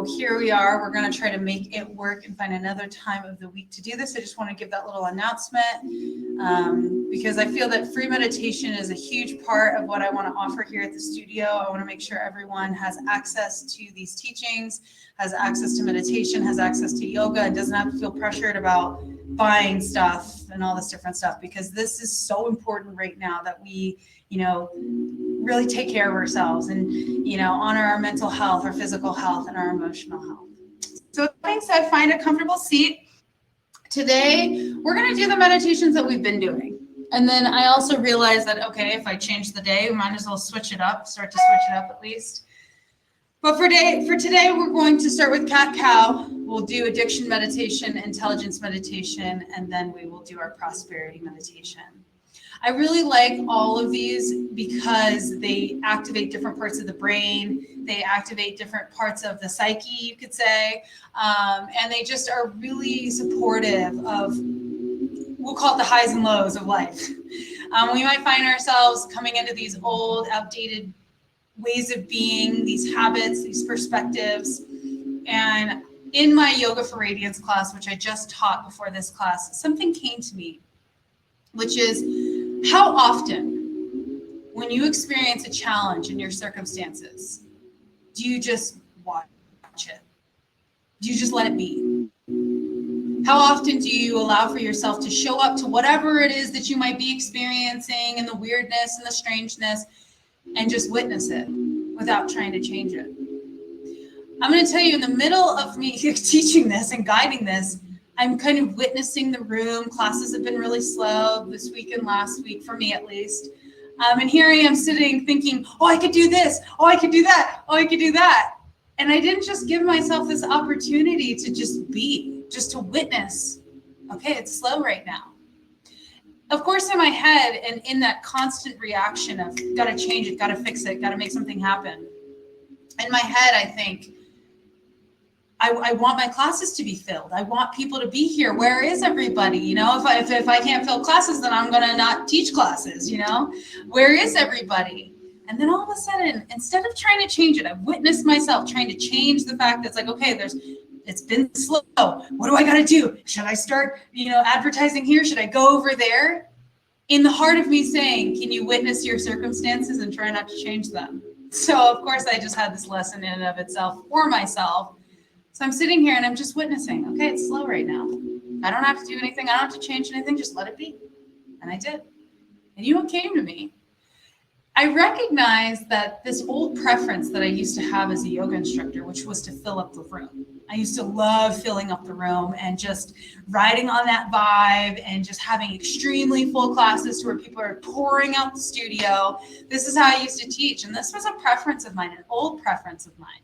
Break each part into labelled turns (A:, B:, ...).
A: here we are. We're going to try to make it work and find another time of the week to do this. I just want to give that little announcement because I feel that free meditation is a huge part of what I want to offer here at the studio. I want to make sure everyone has access to these teachings, has access to meditation, has access to yoga, and doesn't have to feel pressured about buying stuff and all this different stuff, because this is so important right now that we, really take care of ourselves and, honor our mental health, our physical health, and our emotional health. So with that being said, find a comfortable seat. Today, we're going to do the meditations that we've been doing. And then I also realized that, okay, if I change the day, we might as well switch it up, start to switch it up at least. But for today, we're going to start with cat-cow. We'll do addiction meditation, intelligence meditation, and then we will do our prosperity meditation. I really like all of these because they activate different parts of the brain. They activate different parts of the psyche, you could say. And they just are really supportive of, we'll call it the highs and lows of life. We might find ourselves coming into these old, outdated ways of being, these habits, these perspectives. And in my Yoga for Radiance class, which I just taught before this class, something came to me, which is, how often, when you experience a challenge in your circumstances, do you just watch it? Do you just let it be? How often do you allow for yourself to show up to whatever it is that you might be experiencing, and the weirdness and the strangeness, and just witness it without trying to change it? I'm going to tell you, in the middle of me teaching this and guiding this, I'm kind of witnessing the room. Classes have been really slow this week and last week, for me at least. And here I am sitting thinking, oh, I could do this. Oh, I could do that. Oh, I could do that. And I didn't just give myself this opportunity to just be, just to witness. Okay, it's slow right now. Of course, in my head and in that constant reaction of got to change it, got to fix it, got to make something happen. In my head, I think, I want my classes to be filled. I want people to be here. Where is everybody? If I can't fill classes, then I'm going to not teach classes, Where is everybody? And then all of a sudden, instead of trying to change it, I've witnessed myself trying to change the fact that it's like, okay, it's been slow. What do I got to do? Should I start, advertising here? Should I go over there? In the heart of me saying, can you witness your circumstances and try not to change them? So of course, I just had this lesson in and of itself for myself. So I'm sitting here and I'm just witnessing. Okay, it's slow right now. I don't have to do anything. I don't have to change anything. Just let it be. And I did. And you know what came to me? I recognized that this old preference that I used to have as a yoga instructor, which was to fill up the room. I used to love filling up the room and just riding on that vibe and just having extremely full classes to where people are pouring out the studio. This is how I used to teach. And this was a preference of mine, an old preference of mine.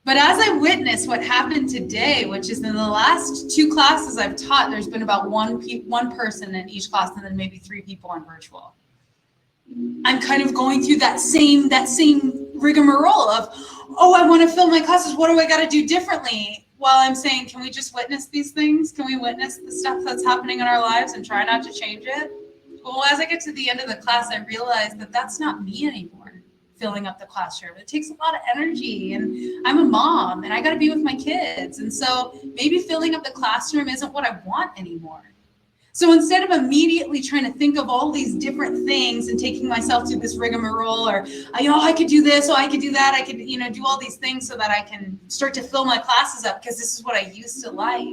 A: But as I witnessed what happened today, which is in the last 2 classes I've taught, there's been about one person in each class and then maybe 3 people on virtual. I'm kind of going through that same rigmarole of, oh, I want to fill my classes. What do I got to do differently? While I'm saying, can we just witness these things? Can we witness the stuff that's happening in our lives and try not to change it? Well, as I get to the end of the class, I realize that that's not me anymore. Filling up the classroom. It takes a lot of energy, and I'm a mom and I got to be with my kids. And so maybe filling up the classroom isn't what I want anymore. So instead of immediately trying to think of all these different things and taking myself to this rigmarole or, I could do this, or I could do that. I could, do all these things so that I can start to fill my classes up because this is what I used to like.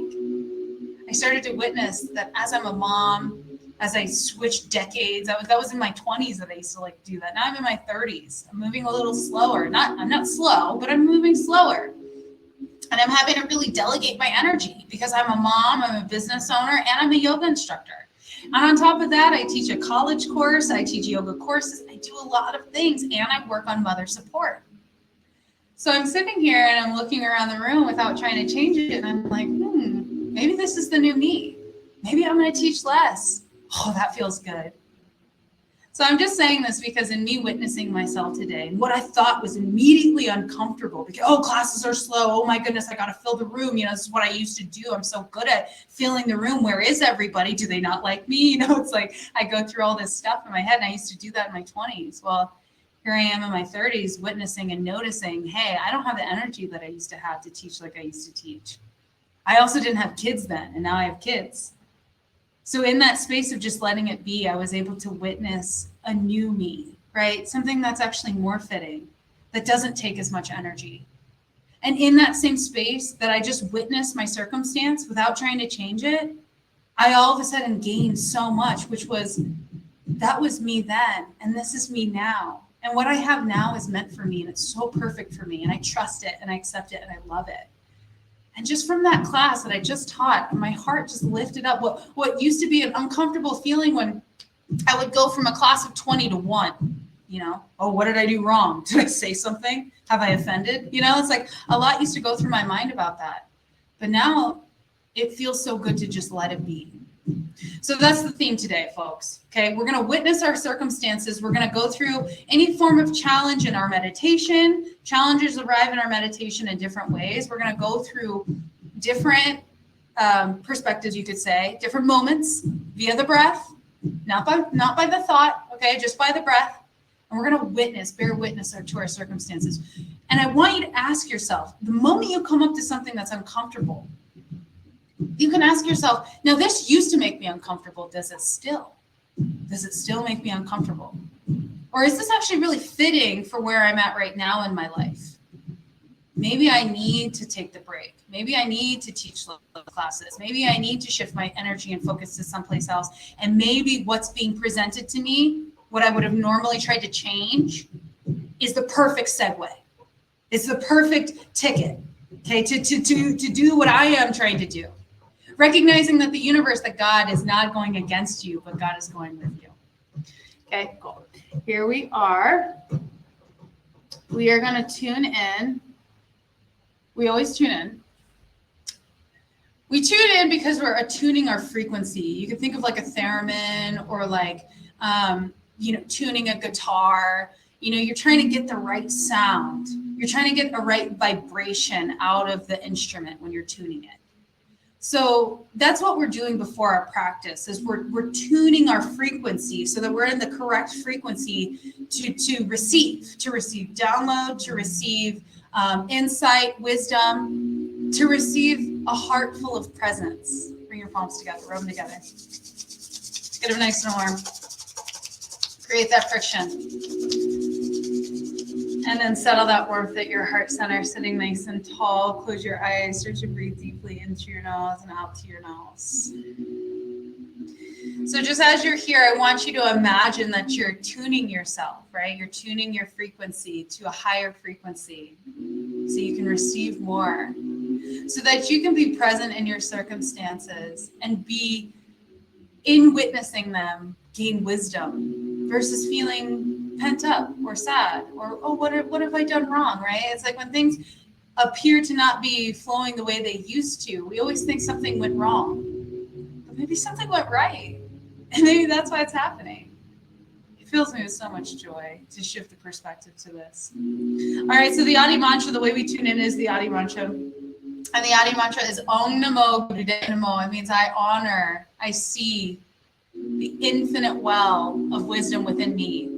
A: I started to witness that as I'm a mom, as I switched decades, that was in my 20s that I used to like do that. Now I'm in my 30s. I'm moving a little slower. I'm not slow, but I'm moving slower. And I'm having to really delegate my energy because I'm a mom, I'm a business owner, and I'm a yoga instructor. And on top of that, I teach a college course, I teach yoga courses, I do a lot of things, and I work on mother support. So I'm sitting here and I'm looking around the room without trying to change it, and I'm like, maybe this is the new me. Maybe I'm going to teach less. Oh, that feels good. So I'm just saying this because in me witnessing myself today, what I thought was immediately uncomfortable because, classes are slow. Oh my goodness, I got to fill the room. This is what I used to do. I'm so good at filling the room. Where is everybody? Do they not like me? It's like I go through all this stuff in my head, and I used to do that in my 20s. Well, Here I am in my 30s witnessing and noticing, hey, I don't have the energy that I used to have to teach like I used to teach. I also didn't have kids then, and now I have kids. So in that space of just letting it be, I was able to witness a new me, right? Something that's actually more fitting, that doesn't take as much energy. And in that same space that I just witnessed my circumstance without trying to change it, I all of a sudden gained so much, which was, that was me then, and this is me now. And what I have now is meant for me, and it's so perfect for me, and I trust it, and I accept it, and I love it. And just from that class that I just taught, my heart just lifted up. What used to be an uncomfortable feeling when I would go from a class of 20 to 1, oh, what did I do wrong? Did I say something? Have I offended? It's like a lot used to go through my mind about that. But now it feels so good to just let it be. So that's the theme today, folks. Okay, we're going to witness our circumstances. We're going to go through any form of challenge in our meditation. Challenges arrive in our meditation in different ways. We're going to go through different perspectives, you could say, different moments via the breath, not by the thought, okay, just by the breath. And we're going to bear witness to our circumstances. And I want you to ask yourself, the moment you come up to something that's uncomfortable, you can ask yourself, now this used to make me uncomfortable. Does it still make me uncomfortable? Or is this actually really fitting for where I'm at right now in my life? Maybe I need to take the break. Maybe I need to teach classes. Maybe I need to shift my energy and focus to someplace else. And maybe what's being presented to me, what I would have normally tried to change, is the perfect segue. It's the perfect ticket, okay, to do what I am trying to do. Recognizing that the universe, that God is not going against you, but God is going with you. Okay, cool. Here we are. We are going to tune in. We always tune in. We tune in because we're attuning our frequency. You can think of like a theremin or like, tuning a guitar. You're trying to get the right sound. You're trying to get a right vibration out of the instrument when you're tuning it. So that's what we're doing before our practice, is we're tuning our frequency so that we're in the correct frequency to receive download, to receive insight, wisdom, to receive a heart full of presence. Bring your palms together, rub them together. Get them nice and warm. Create that friction. And then settle that warmth at your heart center, sitting nice and tall. Close your eyes. Start to breathe deeply into your nose and out to your nose. So just as you're here, I want you to imagine that you're tuning yourself, right? You're tuning your frequency to a higher frequency so you can receive more, so that you can be present in your circumstances and be, in witnessing them, gain wisdom versus feeling pent up or sad or, oh, what have I done wrong, right? It's like when things appear to not be flowing the way they used to, we always think something went wrong, but maybe something went right, and maybe that's why it's happening. It fills me with so much joy to shift the perspective to this. All right, so the Adi mantra, the way we tune in is the Adi mantra, and the Adi mantra is Om Namo Buddhaya Namo. It means I honor, I see the infinite well of wisdom within me.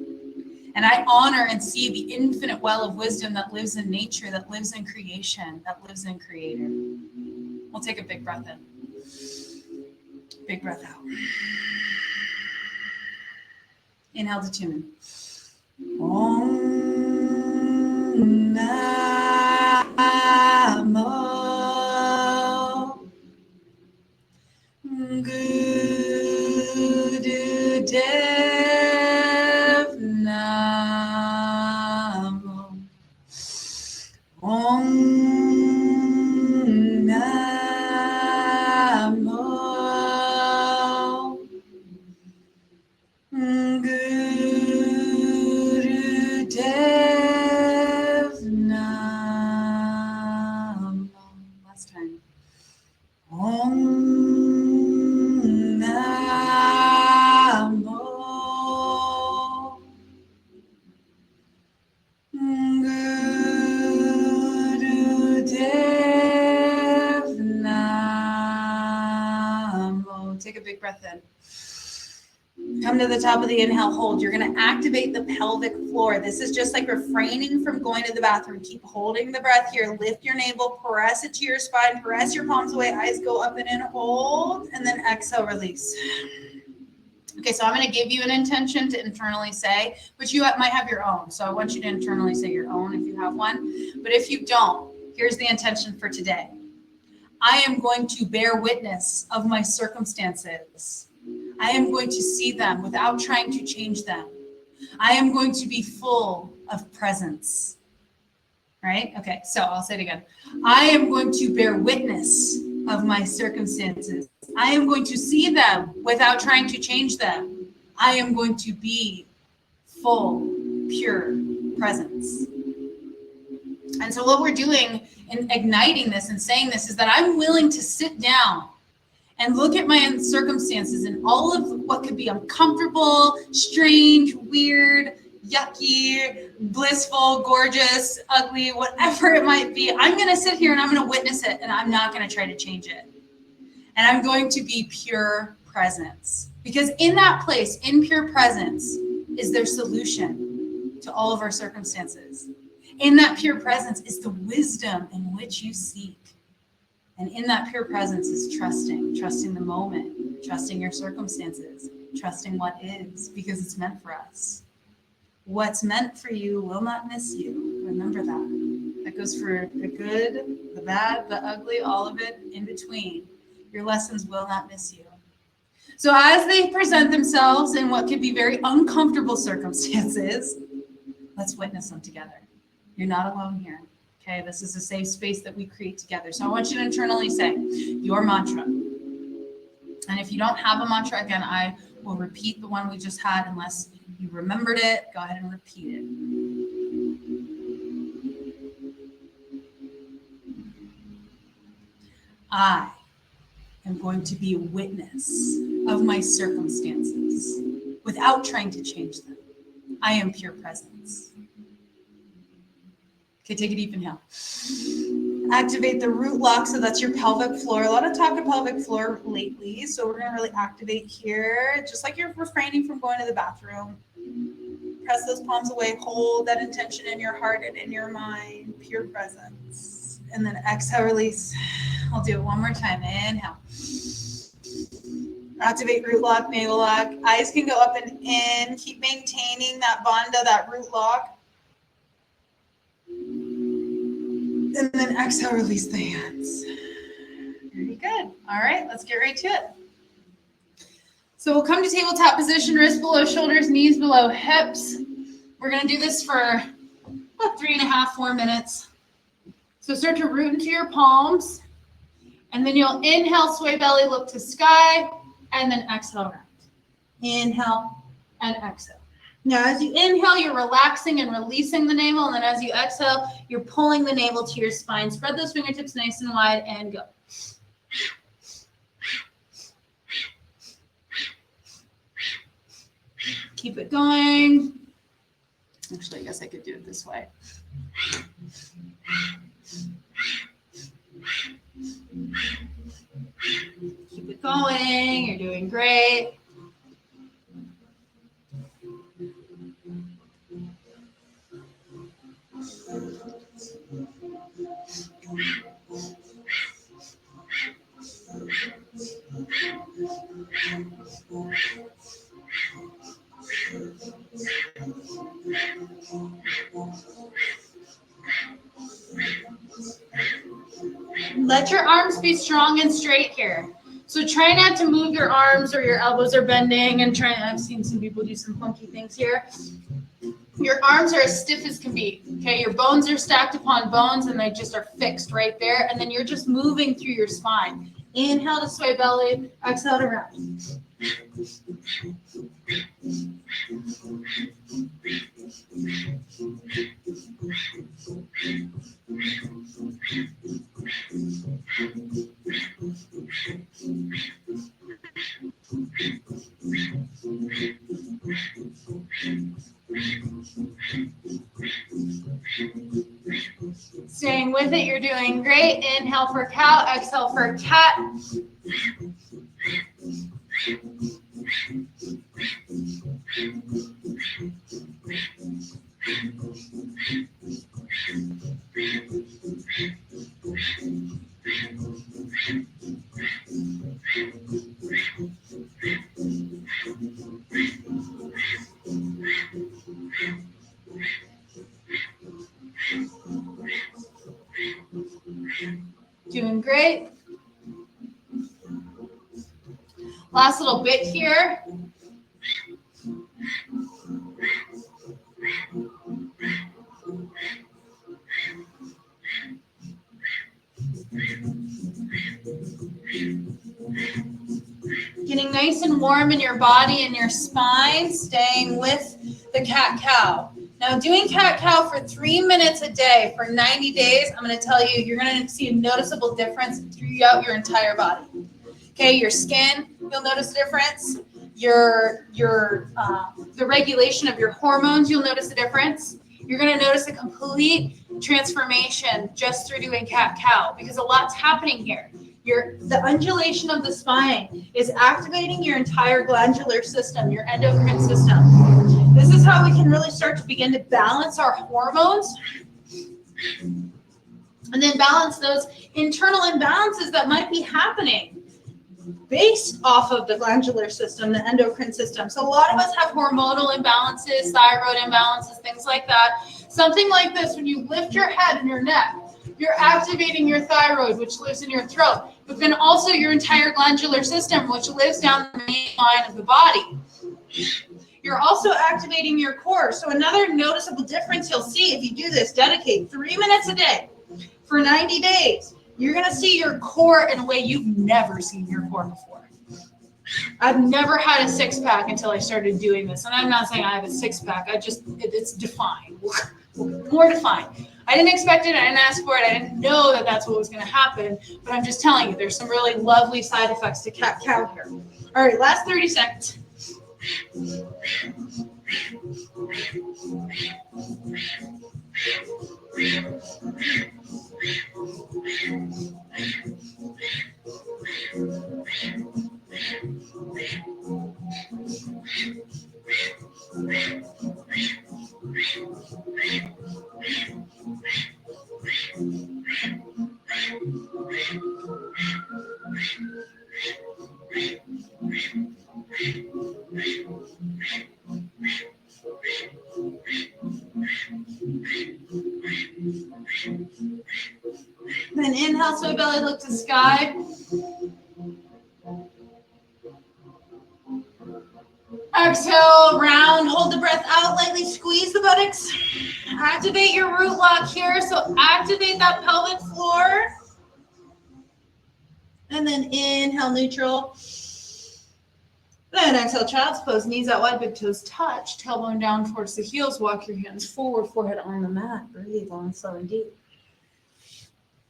A: And I honor and see the infinite well of wisdom that lives in nature, that lives in creation, that lives in Creator. We'll take a big breath in. Big breath out. Inhale to tune in. Om Namo Gurudev Namo. Om Namo Gurudev Namo. Last time. Om Namo Gurudev Namo. Take a big breath in. Come to the top of the inhale, hold. You're going to activate the pelvic floor. This is just like refraining from going to the bathroom. Keep holding the breath here. Lift your navel, press it to your spine, press your palms away. Eyes go up and in, hold, and then exhale, release. Okay, so I'm going to give you an intention to internally say, but you might have your own. So I want you to internally say your own if you have one. But if you don't, here's the intention for today. I am going to bear witness of my circumstances. I am going to see them without trying to change them. I am going to be full of presence. Right? Okay, so I'll say it again. I am going to bear witness of my circumstances. I am going to see them without trying to change them. I am going to be full, pure presence. And so what we're doing in igniting this and saying this is that I'm willing to sit down and look at my circumstances and all of what could be uncomfortable, strange, weird, yucky, blissful, gorgeous, ugly, whatever it might be. I'm going to sit here and I'm going to witness it, and I'm not going to try to change it. And I'm going to be pure presence. Because in that place, in pure presence, is their solution to all of our circumstances. In that pure presence is the wisdom in which you seek. And in that pure presence is trusting the moment, trusting your circumstances, trusting what is, because it's meant for us. What's meant for you will not miss you. Remember that. That goes for the good, the bad, the ugly, all of it in between. Your lessons will not miss you. So as they present themselves in what could be very uncomfortable circumstances, let's witness them together. You're not alone here. Okay, this is a safe space that we create together. So I want you to internally say your mantra. And if you don't have a mantra, again, I will repeat the one we just had. Unless you remembered it, go ahead and repeat it. I am going to be a witness of my circumstances without trying to change them. I am pure presence. Okay, take a deep inhale. Activate the root lock, so that's your pelvic floor. A lot of talk of pelvic floor lately, so we're gonna really activate here, just like you're refraining from going to the bathroom. Press those palms away, hold that intention in your heart and in your mind, pure presence. And then exhale, release. I'll do it one more time. Inhale. Activate root lock, navel lock. Eyes can go up and in. Keep maintaining that bandha, that root lock. And then exhale, release the hands. Very good. All right, let's get right to it. So we'll come to tabletop position, wrists below shoulders, knees below hips. We're going to do this for about 3.5, 4 minutes. So start to root into your palms. And then you'll inhale, sway belly, look to sky, and then exhale around. Inhale and exhale. Now, as you inhale, you're relaxing and releasing the navel. And then as you exhale, you're pulling the navel to your spine. Spread those fingertips nice and wide and go. Keep it going. Actually, I guess I could do it this way. Keep it going. You're doing great. Let your arms be strong and straight here. So try not to move your arms or your elbows are bending and I've seen some people do some funky things here. Your arms are as stiff as can be. Okay, your bones are stacked upon bones and they just are fixed right there. And then you're just moving through your spine. Inhale to sway belly, exhale to round. Staying with it, you're doing great. Inhale for cow, exhale for cat. Doing great. Last little bit here. Getting nice and warm in your body and your spine, staying with the cat-cow. Now, doing cat-cow for 3 minutes a day for 90 days, I'm going to tell you, you're going to see a noticeable difference throughout your entire body. Okay, your skin, you'll notice a difference. The regulation of your hormones, you'll notice a difference. You're going to notice a complete transformation just through doing cat-cow because a lot's happening here. The undulation of the spine is activating your entire glandular system, your endocrine system. This is how we can really start to begin to balance our hormones and then balance those internal imbalances that might be happening based off of the glandular system, the endocrine system. So a lot of us have hormonal imbalances, thyroid imbalances, things like that. Something like this, when you lift your head and your neck, you're activating your thyroid, which lives in your throat, but then also your entire glandular system, which lives down the main line of the body. You're also activating your core. So another noticeable difference you'll see if you do this, dedicate 3 minutes a day for 90 days. You're going to see your core in a way you've never seen your core before. I've never had a six-pack until I started doing this. And I'm not saying I have a six-pack. It's defined, more defined. I didn't expect it. I didn't ask for it. I didn't know that that's what was going to happen. But I'm just telling you, there's some really lovely side effects to cat-cow here. All right, last 30 seconds. Then inhale, sway belly, look to sky. Exhale, round, hold the breath out, lightly squeeze the buttocks. Activate your root lock here, so activate that pelvic floor. And then inhale, neutral. Then exhale, child's pose, knees out wide, big toes touch, tailbone down towards the heels, walk your hands forward, forehead on the mat, breathe long, slow, and deep.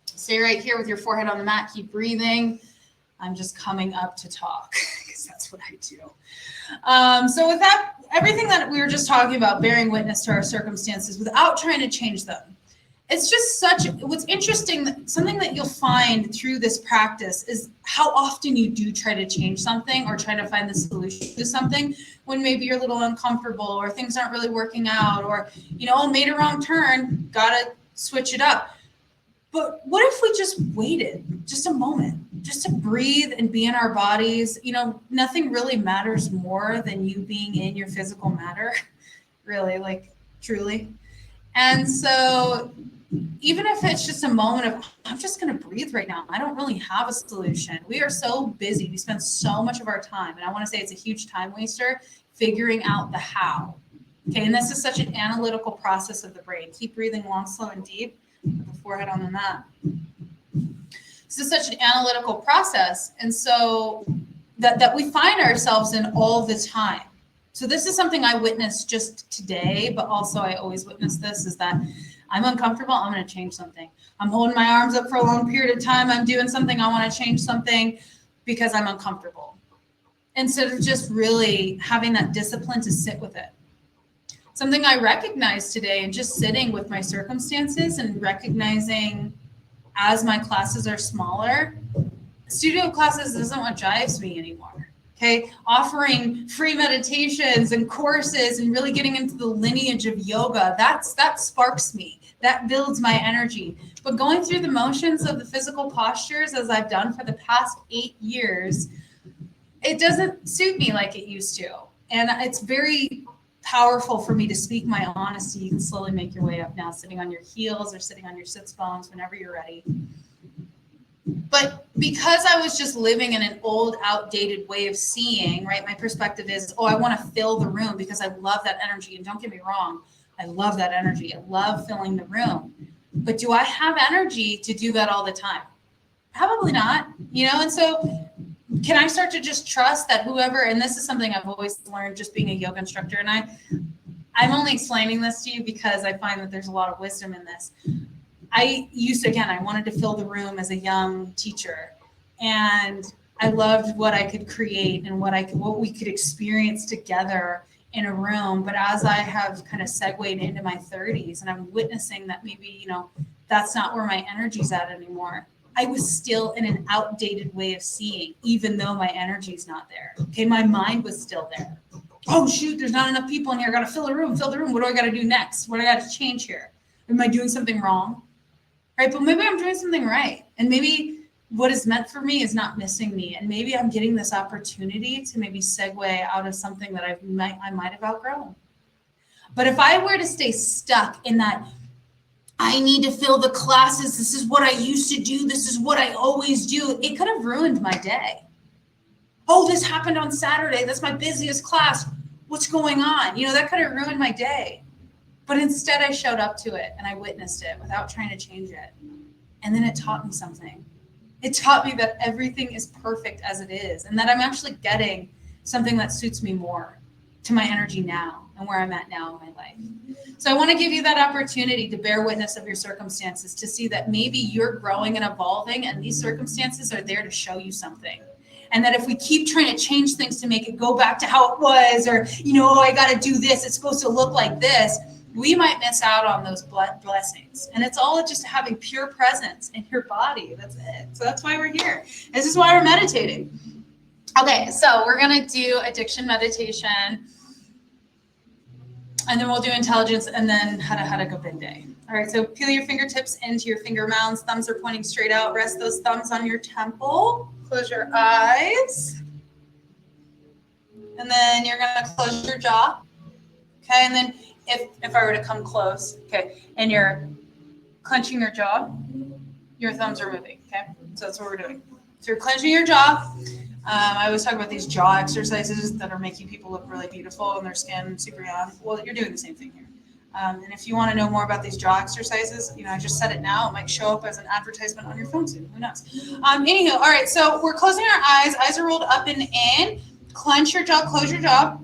A: Stay right here with your forehead on the mat, keep breathing. I'm just coming up to talk, because that's what I do. So with that, everything that we were just talking about, bearing witness to our circumstances without trying to change them, it's just what's interesting, something that you'll find through this practice is how often you do try to change something or try to find the solution to something when maybe you're a little uncomfortable or things aren't really working out or, made a wrong turn, gotta switch it up. But what if we just waited just a moment, just to breathe and be in our bodies? Nothing really matters more than you being in your physical matter, really, truly. And so even if it's just a moment of, I'm just going to breathe right now. I don't really have a solution. We are so busy. We spend so much of our time. And I want to say it's a huge time waster figuring out the how. Okay. And this is such an analytical process of the brain. Keep breathing long, slow, and deep. With the forehead on the mat. This is such an analytical process. And so that we find ourselves in all the time. So this is something I witnessed just today, but also I always witness this, is that I'm uncomfortable, I'm going to change something. I'm holding my arms up for a long period of time. I'm doing something, I want to change something because I'm uncomfortable. Instead of just really having that discipline to sit with it. Something I recognized today and just sitting with my circumstances and recognizing as my classes are smaller, studio classes isn't what drives me anymore. Okay, offering free meditations and courses and really getting into the lineage of yoga, that sparks me. That builds my energy. But going through the motions of the physical postures, as I've done for the past 8 years, it doesn't suit me like it used to. And it's very powerful for me to speak my honesty. You can slowly make your way up now, sitting on your heels or sitting on your sits bones whenever you're ready. But because I was just living in an old, outdated way of seeing, right? My perspective is, oh, I want to fill the room because I love that energy. And don't get me wrong, I love that energy. I love filling the room. But do I have energy to do that all the time? Probably not, And so can I start to just trust that whoever, and this is something I've always learned just being a yoga instructor, and I'm only explaining this to you because I find that there's a lot of wisdom in this. I wanted to fill the room as a young teacher, and I loved what I could create and what we could experience together in a room. But as I have kind of segued into my 30s and I'm witnessing that maybe, that's not where my energy's at anymore. I was still in an outdated way of seeing, even though my energy's not there. Okay, my mind was still there. Oh shoot, there's not enough people in here. I gotta fill the room. What do I gotta do next? What do I gotta change here? Am I doing something wrong? Right, but maybe I'm doing something right. And maybe what is meant for me is not missing me. And maybe I'm getting this opportunity to maybe segue out of something that I might have outgrown. But if I were to stay stuck in that, I need to fill the classes, this is what I used to do, this is what I always do, it could have ruined my day. Oh, this happened on Saturday, that's my busiest class, what's going on? That could have ruined my day. But instead I showed up to it and I witnessed it without trying to change it. And then it taught me something. It taught me that everything is perfect as it is and that I'm actually getting something that suits me more to my energy now and where I'm at now in my life. So I want to give you that opportunity to bear witness of your circumstances, to see that maybe you're growing and evolving and these circumstances are there to show you something. And that if we keep trying to change things to make it go back to how it was, or, I got to do this, it's supposed to look like this, we might miss out on those blessings. And it's all just having pure presence in your body. That's it. So that's why we're here. This is why we're meditating. Okay, so we're going to do addiction meditation. And then we'll do intelligence and then Hatha Govinda. All right, so peel your fingertips into your finger mounds. Thumbs are pointing straight out. Rest those thumbs on your temple. Close your eyes. And then you're going to close your jaw. Okay, and then if I were to come close, okay, and you're clenching your jaw, your thumbs are moving, okay? So that's what we're doing. So you're clenching your jaw. I always talk about these jaw exercises that are making people look really beautiful and their skin super young. Well, you're doing the same thing here. And if you want to know more about these jaw exercises, I just said it now. It might show up as an advertisement on your phone soon. Who knows? Anywho, all right, so we're closing our eyes. Eyes are rolled up and in. Clench your jaw, close your jaw.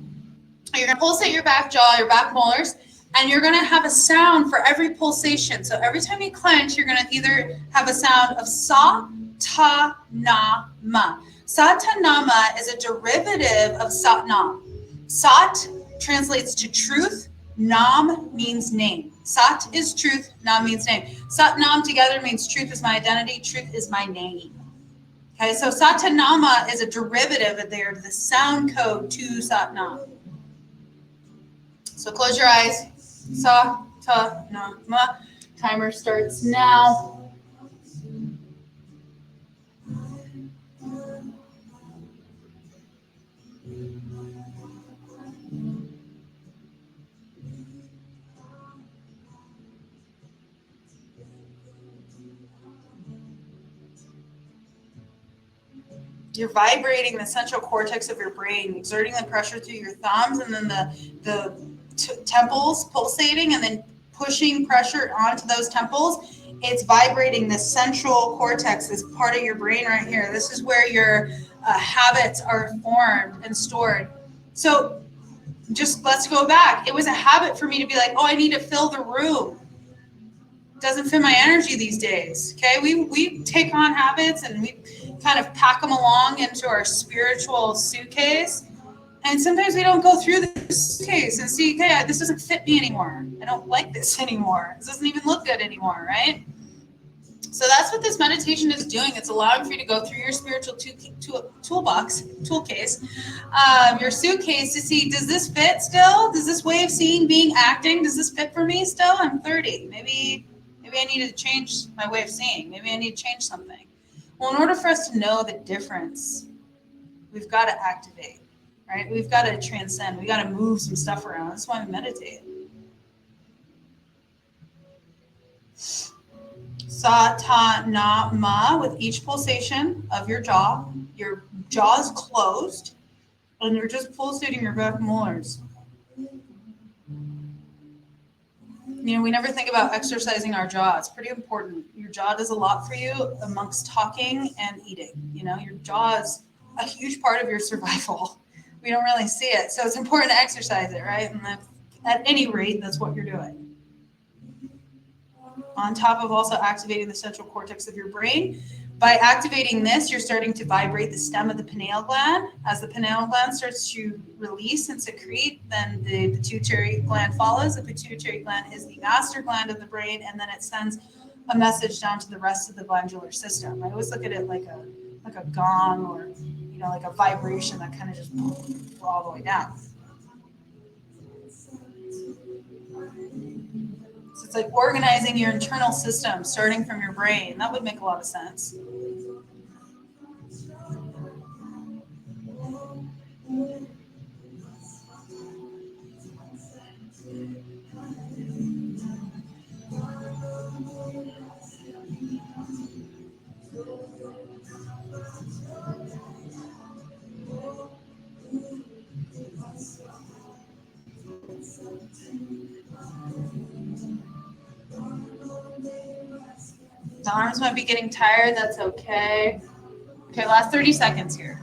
A: You're going to pulsate your back jaw, your back molars, and you're going to have a sound for every pulsation. So every time you clench, you're going to either have a sound of sa, ta, na, ma. Sat ta na ma is a derivative of sat nam. Sat translates to truth. Nam means name. Sat is truth. Nam means name. Sat nam together means truth is my identity. Truth is my name. Okay, so Sat ta na ma is a derivative of the sound code to Sat nam. So close your eyes. Sa, ta, na, ma. Timer starts now. You're vibrating the central cortex of your brain, exerting the pressure through your thumbs and then the temples pulsating and then pushing pressure onto those temples. It's vibrating the central cortex, this part of your brain right here. This is where your habits are formed and stored. So just let's go back. It was a habit for me to be like, oh, I need to fill the room. Doesn't fit my energy these days. Okay, we take on habits and we kind of pack them along into our spiritual suitcase, and sometimes we don't go through the suitcase and see, okay, this doesn't fit me anymore. I don't like this anymore. This doesn't even look good anymore, right? So that's what this meditation is doing. It's allowing for you to go through your spiritual tool case, your suitcase to see, does this fit still? Does this way of seeing, being, acting, does this fit for me still? I'm 30. Maybe I need to change my way of seeing. Maybe I need to change something. Well, in order for us to know the difference, we've got to activate, right? We've got to transcend. We got to move some stuff around. That's why we meditate. Sa, ta, na, ma, with each pulsation of your jaw is closed, and you're just pulsating your back molars. We never think about exercising our jaw. It's pretty important. Your jaw does a lot for you amongst talking and eating. Your jaw is a huge part of your survival. We don't really see it. So it's important to exercise it, right? And at any rate, that's what you're doing. On top of also activating the central cortex of your brain. By activating this, you're starting to vibrate the stem of the pineal gland. As the pineal gland starts to release and secrete, then the pituitary gland follows. The pituitary gland is the master gland of the brain, and then it sends a message down to the rest of the glandular system. I always look at it like a gong, or like a vibration that kind of just all the way down. So it's like organizing your internal system, starting from your brain. That would make a lot of sense. The arms might be getting tired. That's okay. Okay, last 30 seconds here.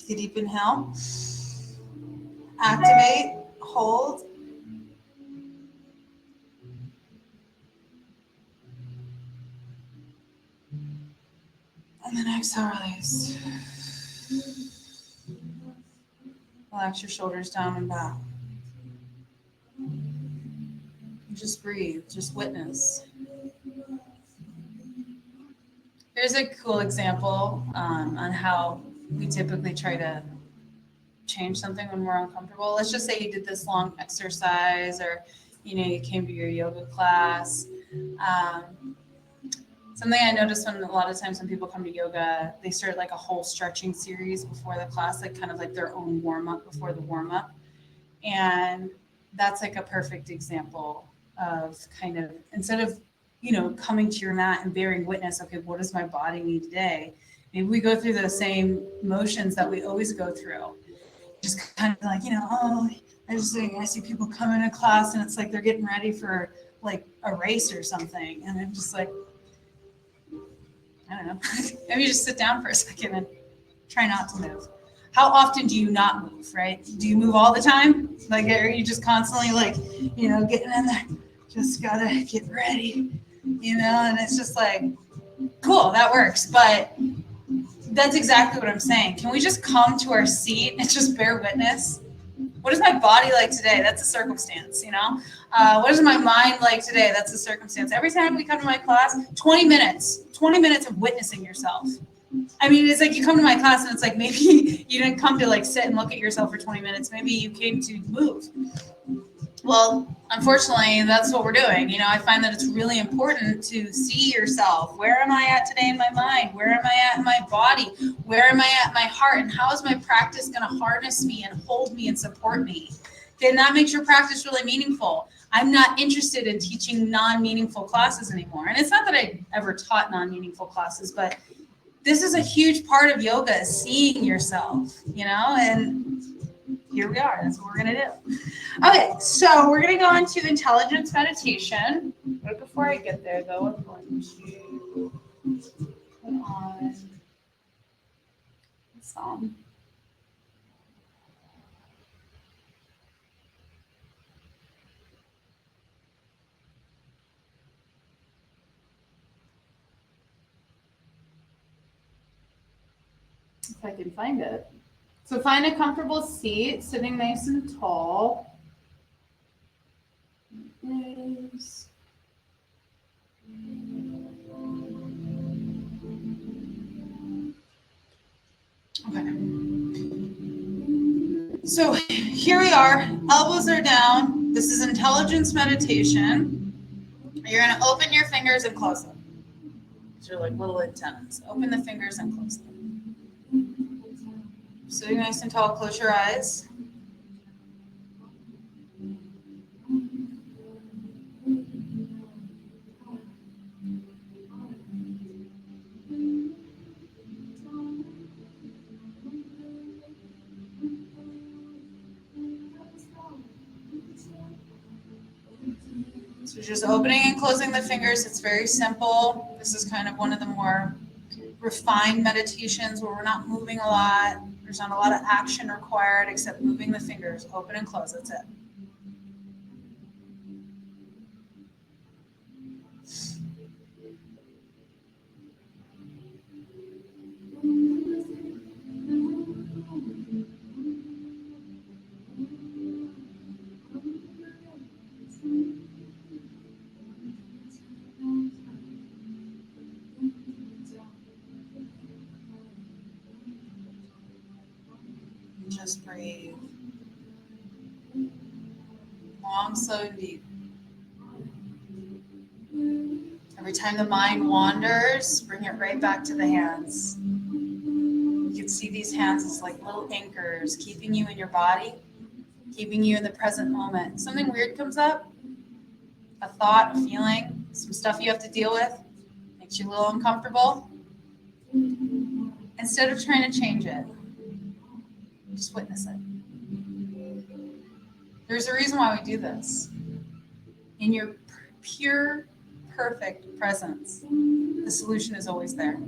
A: Take a deep inhale. Activate, hold. And then exhale, release. Relax your shoulders down and back. Just breathe, just witness. Here's a cool example on how we typically try to change something when we're uncomfortable. Let's just say you did this long exercise, or you came to your yoga class. Something I noticed when a lot of times when people come to yoga, they start like a whole stretching series before the class, like kind of like their own warm-up before the warm-up. And that's like a perfect example of kind of, instead of coming to your mat and bearing witness, okay, what does my body need today? Maybe we go through the same motions that we always go through. Just kind of like, I see people come into class and it's like they're getting ready for like a race or something. And I'm just like, I don't know, maybe just sit down for a second and try not to move. How often do you not move, right? Do you move all the time? Like, are you just constantly like, getting in there, just gotta get ready, and it's just like, cool, that works. But that's exactly what I'm saying. Can we just come to our seat and just bear witness? What is my body like today? That's a circumstance, What is my mind like today? That's a circumstance. Every time we come to my class, 20 minutes of witnessing yourself. I mean, it's like you come to my class and it's like, maybe you didn't come to like sit and look at yourself for 20 minutes. Maybe you came to move. Well, unfortunately, that's what we're doing. I find that it's really important to see yourself. Where am I at today in my mind? Where am I at in my body? Where am I at in my heart? And how is my practice going to harness me and hold me and support me? Then that makes your practice really meaningful. I'm not interested in teaching non-meaningful classes anymore. And it's not that I ever taught non-meaningful classes, but this is a huge part of yoga, is seeing yourself, and here we are. That's what we're going to do. Okay, so we're going to go into intelligence meditation. Right before I get there, though, I'm going to put on the song. If I can find it. So find a comfortable seat, sitting nice and tall. Nice. Okay. So here we are. Elbows are down. This is intelligence meditation. You're going to open your fingers and close them. These are like little antennas. Open the fingers and close them. Sitting nice and tall, close your eyes. So just opening and closing the fingers. It's very simple. This is kind of one of the more refined meditations where we're not moving a lot. There's not a lot of action required except moving the fingers. Open and close. That's it. Just breathe. Long, slow, and deep. Every time the mind wanders, bring it right back to the hands. You can see these hands as like little anchors, keeping you in your body, keeping you in the present moment. Something weird comes up, a thought, a feeling, some stuff you have to deal with, makes you a little uncomfortable. Instead of trying to change it, just witness it. There's a reason why we do this. In your pure, perfect presence, the solution is always there.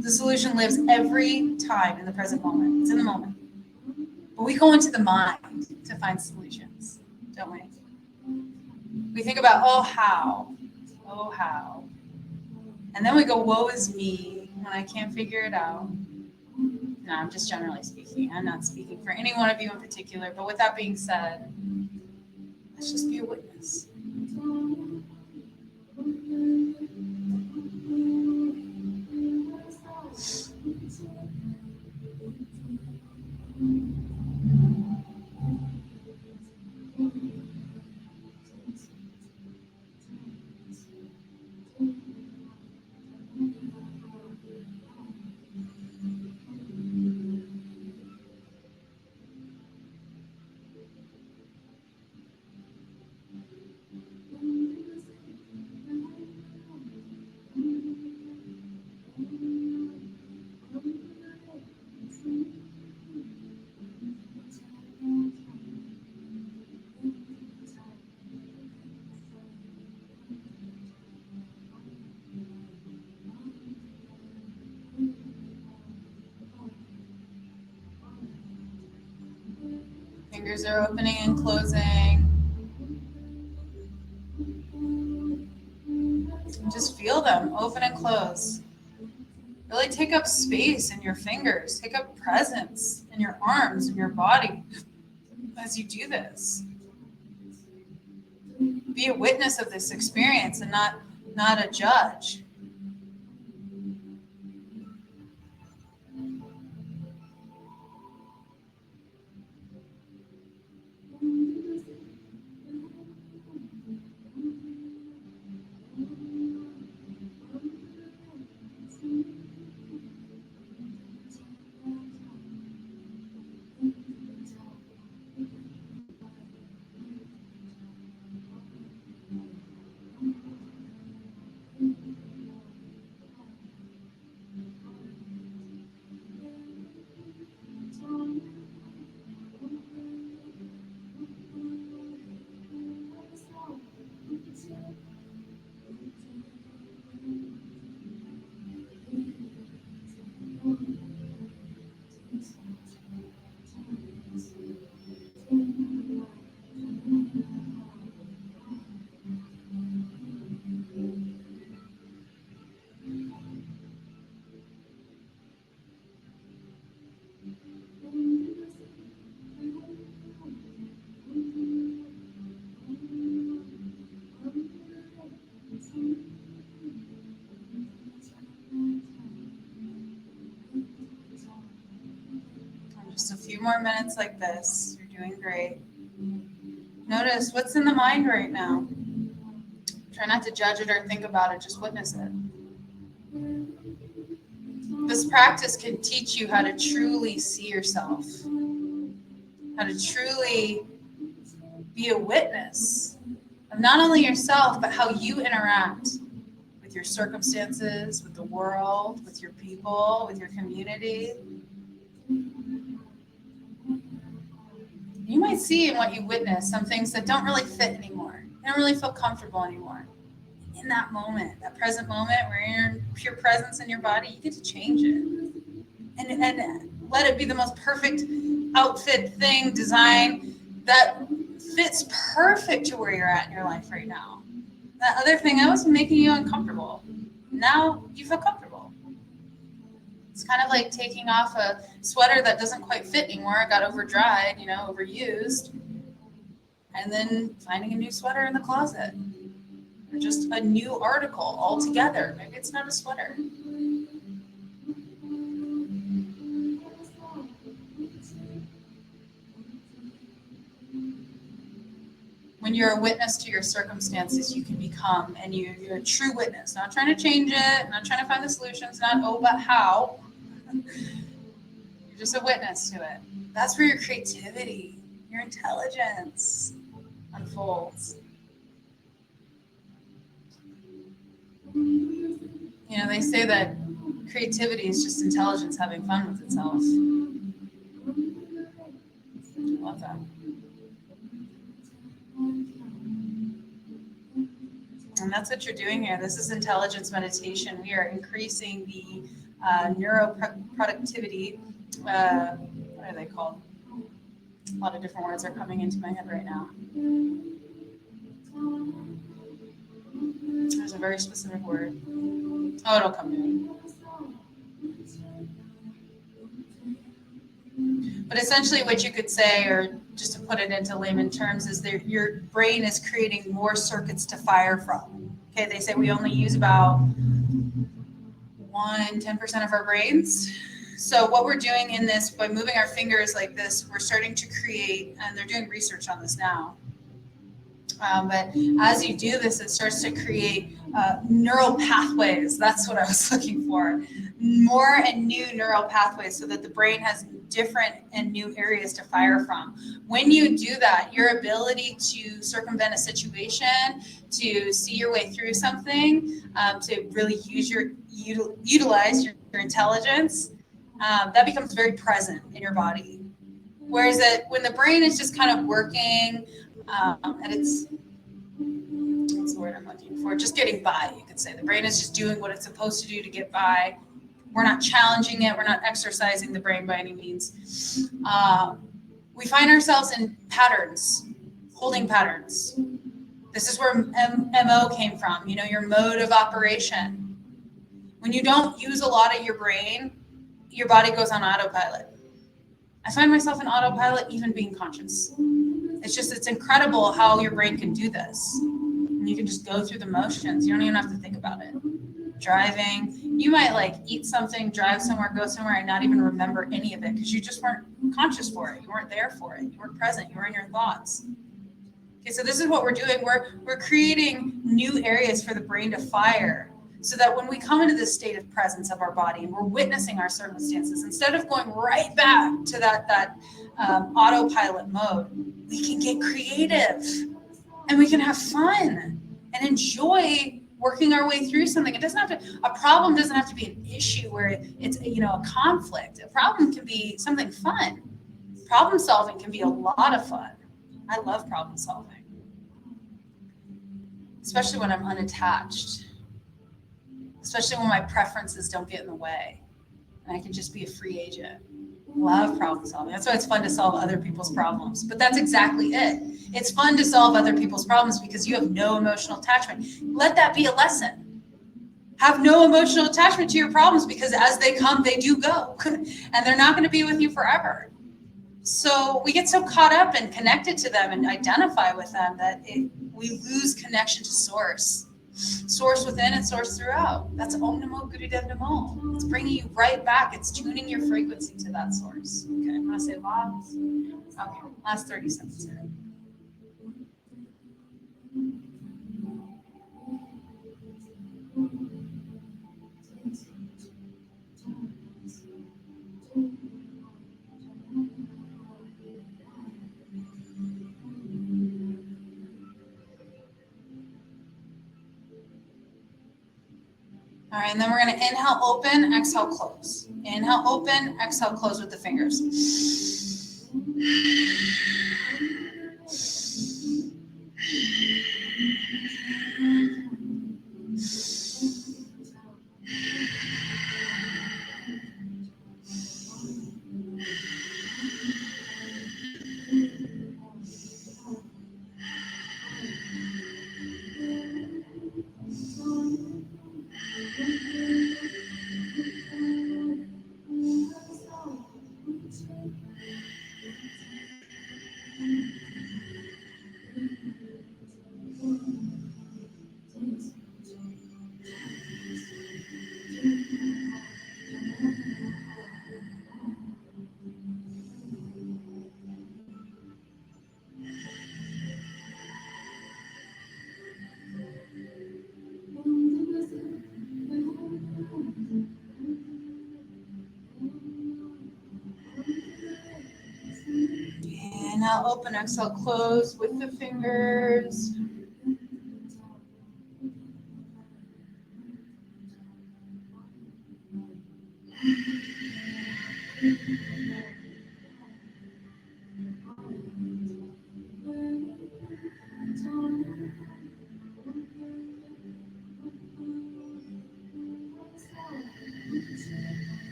A: The solution lives every time in the present moment. It's in the moment. But we go into the mind to find solutions, don't we? We think about, oh, how. And then we go, woe is me, when I can't figure it out. No, I'm just generally speaking. I'm not speaking for any one of you in particular. But with that being said, let's just be a witness. Fingers are opening and closing. Just feel them open and close. Really take up space in your fingers. Take up presence in your arms and your body as you do this. Be a witness of this experience and not a judge. few more minutes like this. You're doing great. Notice what's in the mind right now. Try not to judge it or think about it, just witness it. This practice can teach you how to truly see yourself, how to truly be a witness of not only yourself, but how you interact with your circumstances, with the world, with your people, with your community. You might see in what you witness some things that don't really fit anymore. You don't really feel comfortable anymore. In that moment, that present moment where you're in pure presence in your body, you get to change it. And let it be the most perfect outfit, thing, design that fits perfect to where you're at in your life right now. That other thing that was making you uncomfortable. Now you feel comfortable. It's kind of like taking off a sweater that doesn't quite fit anymore. It got over dried, overused. And then finding a new sweater in the closet. Or just a new article altogether. Maybe it's not a sweater. When you're a witness to your circumstances, you can become, and you're a true witness, not trying to change it, not trying to find the solutions, not, but how. You're just a witness to it. That's where your creativity, your intelligence unfolds. They say that creativity is just intelligence having fun with itself. I love that. And that's what you're doing here. This is intelligence meditation. We are increasing the neuroproductivity. What are they called? A lot of different words are coming into my head right now. There's a very specific word. Oh, it'll come to me. But essentially what you could say, or just to put it into layman terms, is that your brain is creating more circuits to fire from. Okay, they say we only use about 10% of our brains. So what we're doing in this, by moving our fingers like this, we're starting to create, and they're doing research on this now, but as you do this, it starts to create neural pathways. That's what I was looking for. More and new neural pathways so that the brain has different and new areas to fire from. When you do that, your ability to circumvent a situation, to see your way through something, to really utilize your intelligence, that becomes very present in your body. Whereas when the brain is just kind of working, and it's, what's the word I'm looking for? Just getting by, you could say. The brain is just doing what it's supposed to do to get by. We're not challenging it. We're not exercising the brain by any means. We find ourselves in patterns, holding patterns. This is where MO came from, your mode of operation. When you don't use a lot of your brain, your body goes on autopilot. I find myself in autopilot even being conscious. It's incredible how your brain can do this. And you can just go through the motions. You don't even have to think about it. Driving, you might eat something, drive somewhere, go somewhere, and not even remember any of it because you just weren't conscious for it. You weren't there for it. You weren't present. You were in your thoughts. Okay, so this is what we're doing. We're creating new areas for the brain to fire so that when we come into this state of presence of our body and we're witnessing our circumstances, instead of going right back to that autopilot mode, we can get creative and we can have fun and enjoy working our way through something. It doesn't have to, a problem doesn't have to be an issue where it's, a conflict. A problem can be something fun. Problem solving can be a lot of fun. I love problem solving, especially when I'm unattached, especially when my preferences don't get in the way and I can just be a free agent. Love problem solving. That's why it's fun to solve other people's problems. But that's exactly it. It's fun to solve other people's problems because you have no emotional attachment. Let that be a lesson. Have no emotional attachment to your problems because as they come, they do go. And they're not going to be with you forever. So we get so caught up and connected to them and identify with them that we lose connection to source. Source within and source throughout. That's Om Namo Gurudeva Namo. It's bringing you right back. It's tuning your frequency to that source. Okay, I'm going to say last. Okay, last 30 seconds here. All right, and then we're going to inhale, open, exhale, close. Inhale, open, exhale, close with the fingers. Inhale, open, exhale, close with the fingers.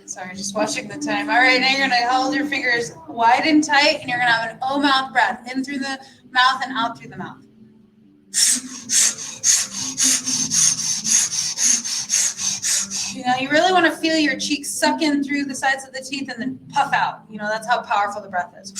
A: Sorry, just watching the time. All right, now you're going to hold your fingers wide and tight, and you're going to have an O mouth breath, in through the mouth and out through the mouth. You know, you really want to feel your cheeks suck in through the sides of the teeth and then puff out. You know, that's how powerful the breath is.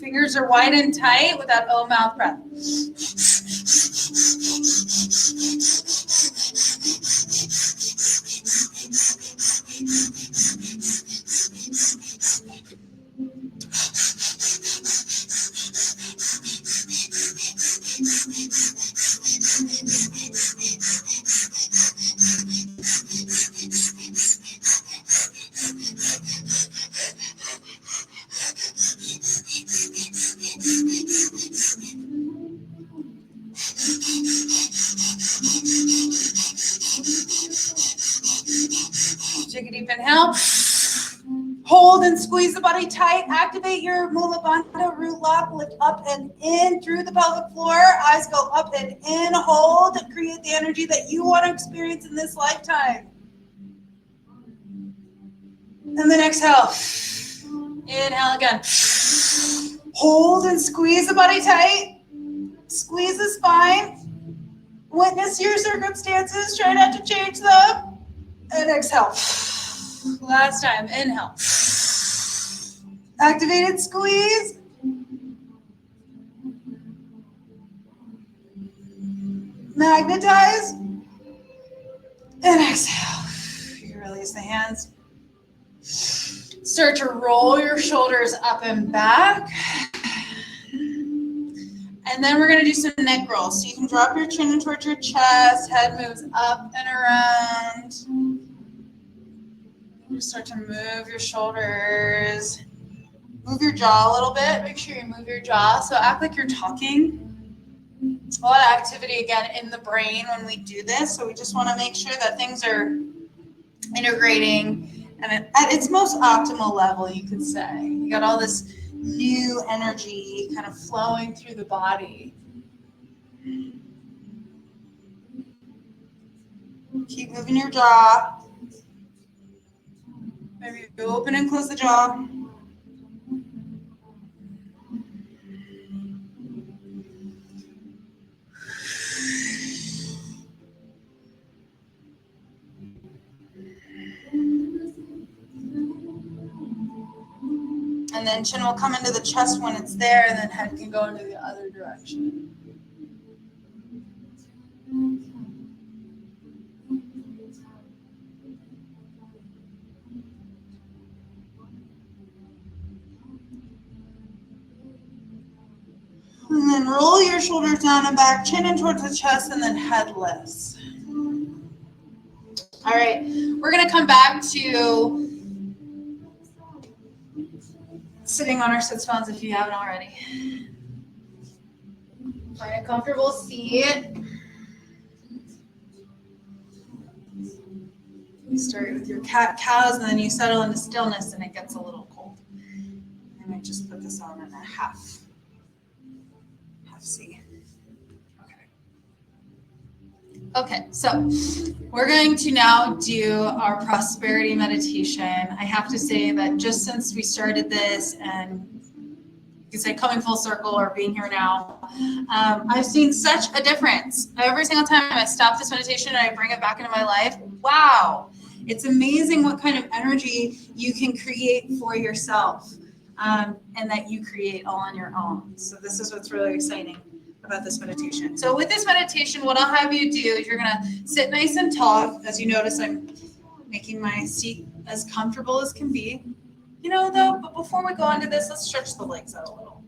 A: Fingers are wide and tight with that O mouth breath. Take a deep inhale. Hold and squeeze the body tight. Activate your Mula Bandha root lock. Lift up and in through the pelvic floor. Eyes go up and in. Hold. Create the energy that you want to experience in this lifetime. And then exhale. Inhale again. Hold and squeeze the body tight. Squeeze the spine. Witness your circumstances. Try not to change them. And exhale. Last time, inhale. Activated squeeze. Magnetize. And exhale. You release the hands. Start to roll your shoulders up and back. And then we're going to do some neck rolls. So you can drop your chin towards your chest. Head moves up and around. You start to move your shoulders. Move your jaw a little bit. Make sure you move your jaw. So act like you're talking. A lot of activity again in the brain when we do this. So we just want to make sure that things are integrating and at its most optimal level, you could say. You got all this new energy kind of flowing through the body. Keep moving your jaw. Maybe you open and close the jaw. And then chin will come into the chest when it's there, and then head can go into the other direction. And then roll your shoulders down and back, chin in towards the chest, and then head lifts. All right, we're going to come back to sitting on our sit bones if you haven't already. Find a comfortable seat. You start with your cat-cows, and then you settle into stillness, and it gets a little cold. I might just put this on in a half C. Okay, so we're going to now do our prosperity meditation. I have to say that just since we started this, and you can say coming full circle or being here now, I've seen such a difference. Every single time I stop this meditation and I bring it back into my life, wow, it's amazing what kind of energy you can create for yourself, and that you create all on your own. So this is what's really exciting about this meditation. So with this meditation, what I'll have you do is you're going to sit nice and tall. As you notice, I'm making my seat as comfortable as can be. You know, though, but before we go into this, let's stretch the legs out a little.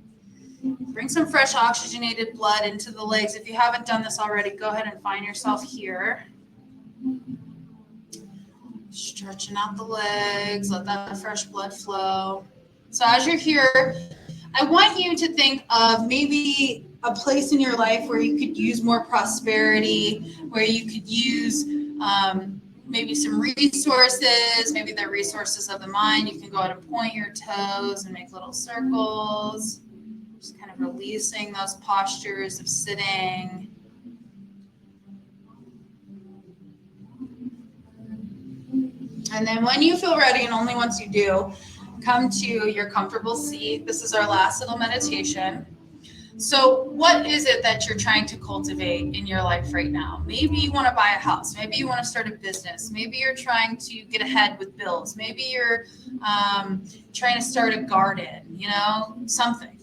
A: Bring some fresh oxygenated blood into the legs. If you haven't done this already, go ahead and find yourself here. Stretching out the legs, let that fresh blood flow. So as you're here, I want you to think of maybe a place in your life where you could use more prosperity, where you could use maybe some resources, maybe they're resources of the mind. You can go ahead and point your toes and make little circles, just kind of releasing those postures of sitting. And then when you feel ready, and only once you do, come to your comfortable seat. This is our last little meditation. So what is it that you're trying to cultivate in your life right now? Maybe you want to buy a house. Maybe you want to start a business. Maybe you're trying to get ahead with bills. Maybe you're trying to start a garden, you know, something.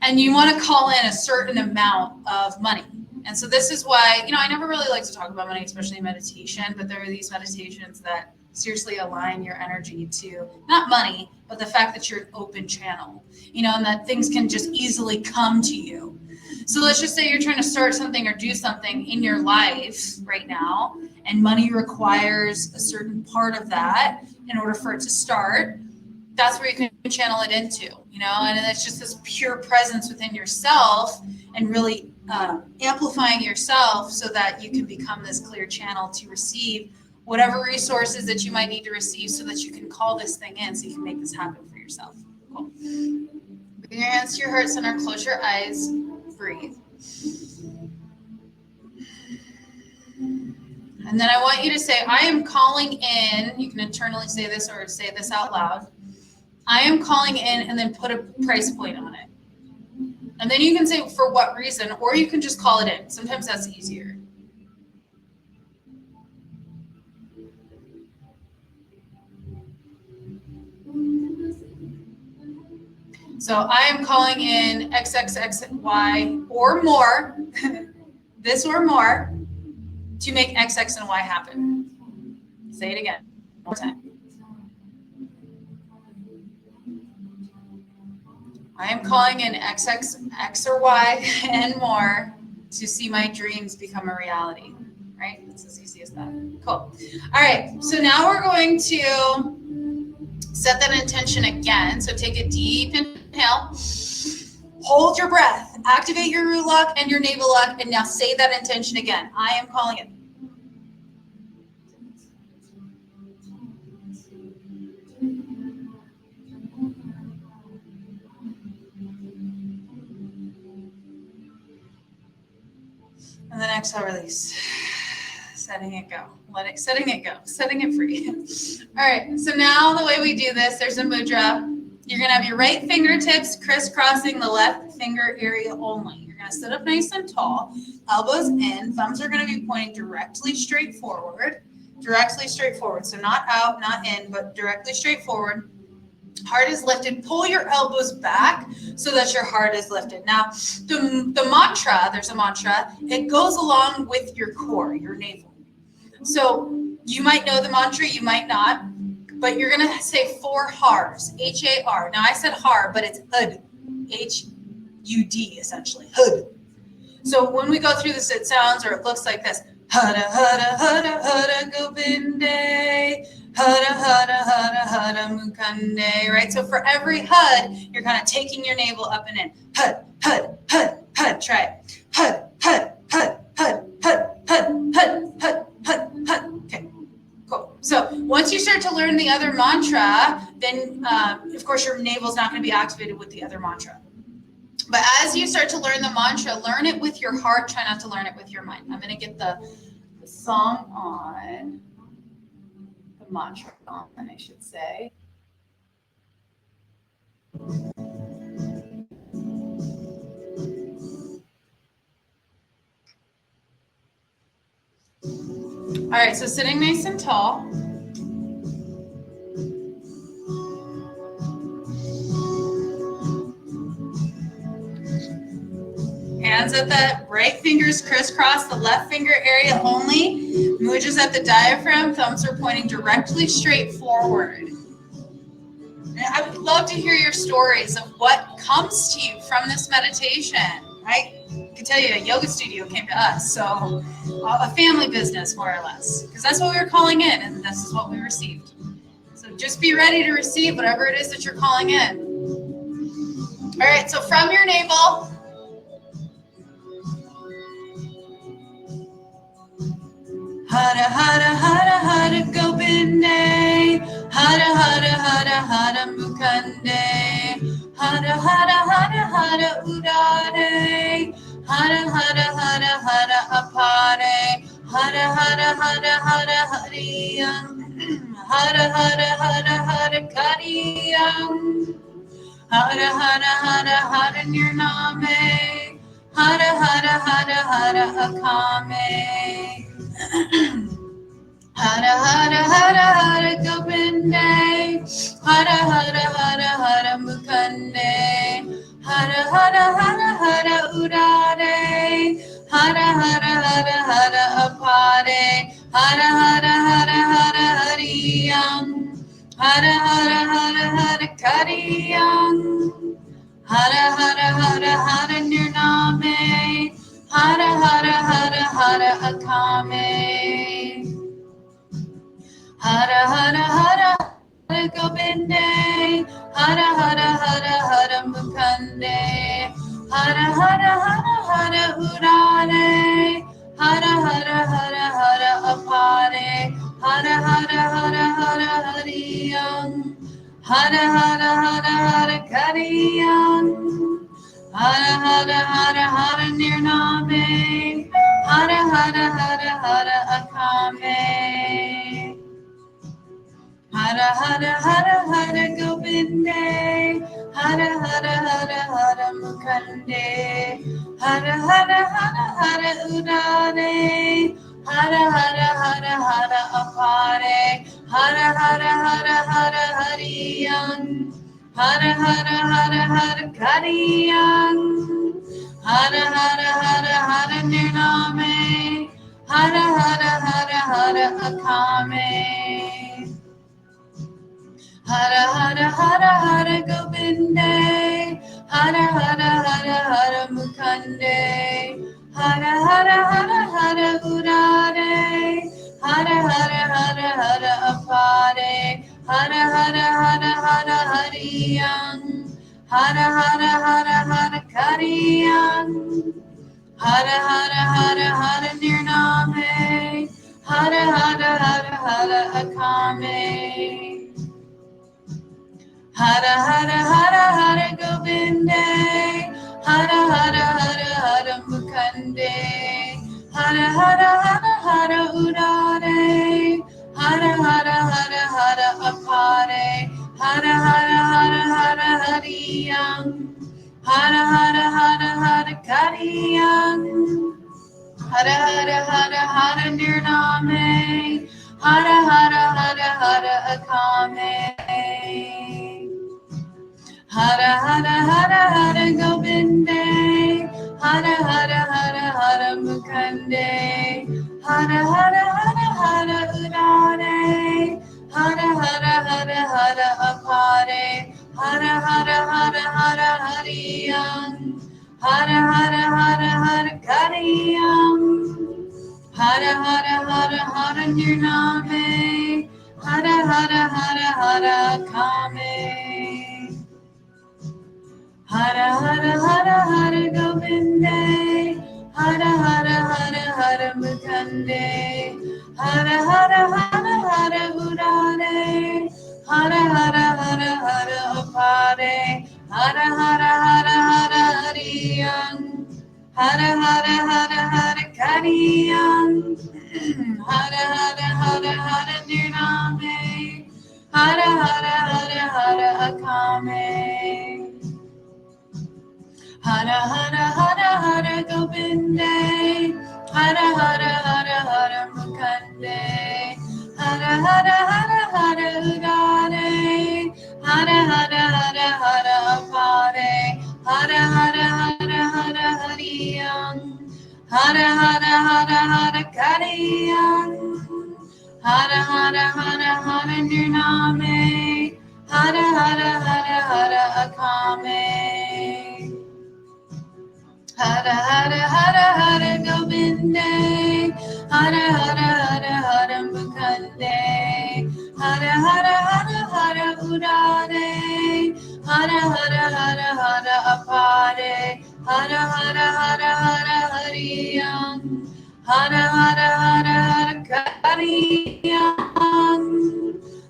A: And you want to call in a certain amount of money. And so this is why, you know, I never really like to talk about money, especially in meditation, but there are these meditations that seriously align your energy to not money, but the fact that you're an open channel, you know, and that things can just easily come to you. So let's just say you're trying to start something or do something in your life right now, and money requires a certain part of that in order for it to start. That's where you can channel it into, you know, and it's just this pure presence within yourself and really amplifying yourself so that you can become this clear channel to receive whatever resources that you might need to receive so that you can call this thing in so you can make this happen for yourself. Cool. Bring your hands to your heart center, close your eyes, breathe. And then I want you to say, I am calling in, you can internally say this or say this out loud. I am calling in, and then put a price point on it. And then you can say for what reason, or you can just call it in. Sometimes that's easier. So I am calling in XXXY or more, this or more, to make X, X, and Y happen. Say it again, one more time. I am calling in X, X, X or Y and more to see my dreams become a reality, right? It's as easy as that. Cool. All right, so now we're going to set that intention again. So take a deep inhale, hold your breath, activate your root lock and your navel lock, and now say that intention again. I am calling it. And then exhale, release. Setting it go. Setting it go. Setting it free. All right. So now the way we do this, there's a mudra. You're going to have your right fingertips crisscrossing the left finger area only. You're going to sit up nice and tall. Elbows in. Thumbs are going to be pointing directly straight forward. Directly straight forward. So not out, not in, but directly straight forward. Heart is lifted. Pull your elbows back so that your heart is lifted. Now, the mantra, there's a mantra, it goes along with your core, your navel. So you might know the mantra, you might not, but you're going to say 4 hars, H-A-R. Now, I said har, but it's hud, H-U-D, essentially, hud. So when we go through this, it sounds or it looks like this. Hada, hada, hada, hada, Govinde. Hada, hada, hada, hada, Mukande, right? So for every hud, you're kind of taking your navel up and in. Hud, hud, hud, hud, try it. Hud, hud, hud, hud, hud, hud, hud, hud, hud, hud. Okay, cool. So once you start to learn the other mantra, then of course your navel's not going to be activated with the other mantra. But as you start to learn the mantra, learn it with your heart. Try not to learn it with your mind. I'm going to get the song on. Mantra on, I should say. All right, so sitting nice and tall. Hands at the right fingers crisscross the left finger area only. Mudra's at the diaphragm. Thumbs are pointing directly straight forward. And I would love to hear your stories of what comes to you from this meditation. I can tell you a yoga studio came to us, so a family business more or less, because that's what we were calling in, and this is what we received. So just be ready to receive whatever it is that you're calling in. All right, so from your navel, hada, hada, hada, hada, Govinde. Hada, hada, hada, hada, Mukande. Hada, hada, hada, hada, Udade. Hada, hada, hada, hada, Apade. Hada, hada, hada, hada, Hariyam. Hada, hada, hada, hada, Kariyam. Hada, hada, hada, hada, Nirname. Hada, hada, hada, hada, Akame. Hada, hada, hada, hada, Govinde. Hada, hada, hada, hada, Mukande. Hada, hada, hada, hada, Udade. Hada, hada, hada, hada, Apade. Hada, hada, hada, hada, Hariyam. Hada, hada, hada, hada, Kariyam. Hada, hada, hada, hada, Nirname. Hada, hada, hada, hada, Akame. Hada, hada, hada, hada, Govinde. Hada, hada, hada, hada, Mukande. Hada, hada, hada, hada, Udade. Hada, hada, hada, hada, Apade. Hada, hada, hada, hada, Hariyam. Hada, hada, hada, hada, Kariyam. Hada, hada, hada, hada, Nirname. Hada, hada, hada, hada, Akame. Hada, hada, hada, hada, Govinde. Hada, hada, hada, hada, Mukande. Hada, hada, hada, hada, Udade. Hada, hada, hada, hada, Apade. Hada, hada, hada, hada, Hariyam. Hara Hara Hara Hara Kariyam, Hara Hara Hara Hara Nirname, Hara Hara Hara Hara Akame, Hara Hara Hara Hara Govinde, Hara Hara Hara Hara Mukande, Hara Hara Hara Hara Urare, Hara Hara Hara Hara Apare, Hara Hara Hara Hara Hariyam, Hara Hara Hara Hara Kariyam, Hara Hara Hara Hara Nirname, Hara Hara Hara Hara Akame, Hara Hara Hara Hara Govinde, Hara Hara Hara Hara Mukande, Hara Hara Hara Hara Urare, Hara Hara Hara Hara Apare, Hara Hara Hara Hara Hariyam, Hara Hara Hara Hara Kariyam, Hara Hara Hara Hara Nirname, Hara Hara Hara Hara Akame, Hara Hara Hara Hara Govinde, Hara Hara Hara Hara Mukande, Hara Hara Hara Hara Urare, Hara Hara Hara Hara Apare, Hara Hara Hara Hara Hariyam, Hara Hara Hara Hara Kariyam, Hara Hara Hara Hara Nirname, Hara Hara Hara Hara Kame, Hara Hara Hara Hara Govinde, Hara Hara Hara Hara Mukande, Hara Hara Hara Hara Urare, Hara Hara Hara Hara Apare, Hara Hara Hara Hara Hariyam, Hara Hara Hara Hara Kariyam, Hara Hara Hara Hara Nirname, Hara Hara Hara Hara Akame, Hara Hara Hara Hara Govinde, Hara Hara Hara Hara Mukande, Hara Hara Hara Hara Urare, Hara Hara Hara Hara Apare, Hara Hara Hara Hara Hariyam, Hara Hara Hara Hara Kariyam, Hara Hara Hara Hara Nirname, Hara Hara Hara Hara Akame, Hara Hara Hara Hara Govinde, Hara Hara Hara Hara Mukande, Hara Hara Hara Hara Urare, Hara Hara Hara Hara Apare, Hara Hara Hara Hara Hariyam, Hara Hara Hara Hara Kariyam,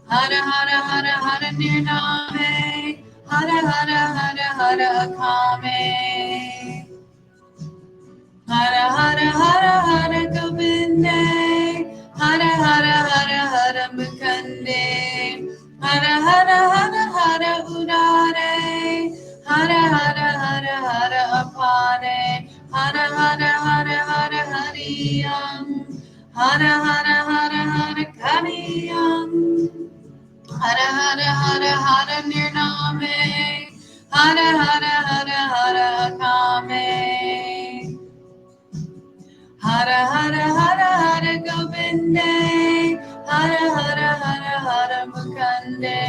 A: Hara Hara Hara Hara Nirname, Hara Hara Hara Hara Akame, Hara Hara Hara Hara Govinde, Hara Hara Hara Hara Mukande, Hara Hara Hara Hara Urare, Hara Hara Hara Hara Apare, Hara Hara Hara Hara Hariyam, Hara Hara Hara Hara Kariyam, Hara Hara Hara Hara Nirname, Hara Hara Hara Hara Akame, Hara Hara Hara Hara Govinde, Hara Hara Hara Hara Mukande,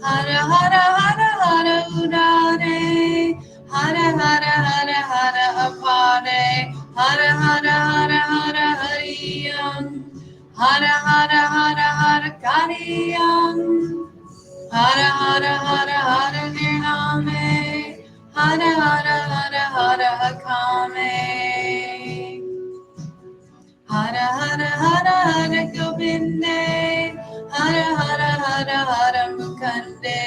A: Hara Hara Hara Hara Urare, Hara Hara Hara Hara Apare, Hara Hara Hara Hara Hariyam, Hara Hara Hara Hara Kariyam, Hara Hara Hara Hara Nirname, Hara Hara Hara Hara Akame, Hara Hara Hara Hara Govinde, Hara Hara Hara Hara Mukande,